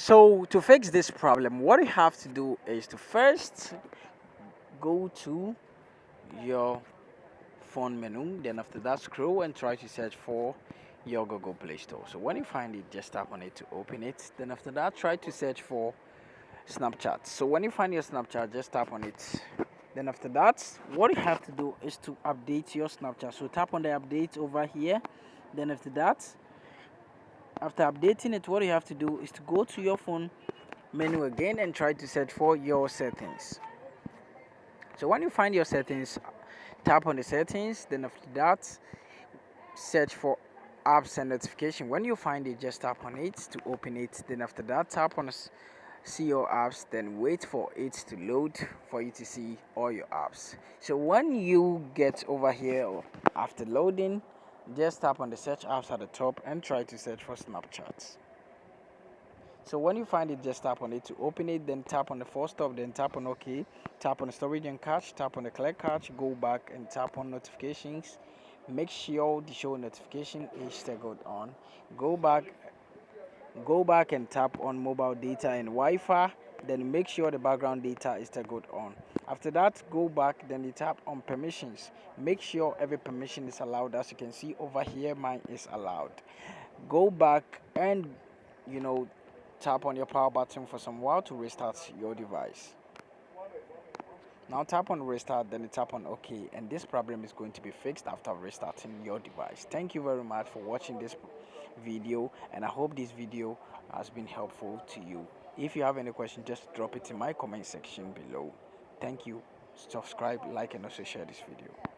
So to fix this problem, what you have to do is to first go to your phone menu, then after that scroll and try to search for your Google Play Store. So when you find it, just tap on it to open it. Then after that, try to search for Snapchat. So when you find your Snapchat, just tap on it. Then after that, what you have to do is to update your Snapchat. So tap on the update over here. Then after that, after updating it, what you have to do is to go to your phone menu again and try to search for your settings. So when you find your settings, tap on the settings. Then after that, search for apps and notification. When you find it, just tap on it to open it. Then after that, tap on see your apps, then wait for it to load for you to see all your apps. So when you get over here after loading, just tap on the search apps at the top and try to search for Snapchat. So when you find it, just tap on it to open it, then tap on the force stop, then tap on OK, tap on the storage and cache, tap on the clear cache, go back and tap on notifications. Make sure the show notification is staggered on. Go back and tap on mobile data and Wi-Fi, then make sure the background data is staggered on. After that, go back, then you tap on permissions. Make sure every permission is allowed. As you can see over here, mine is allowed. Go back and tap on your power button for some while to restart your device. Now tap on restart, then you tap on OK, and this problem is going to be fixed after restarting your device. Thank you very much for watching this video, and I hope this video has been helpful to you. If you have any question, just drop it in my comment section below. Thank you. Subscribe, like, and also share this video.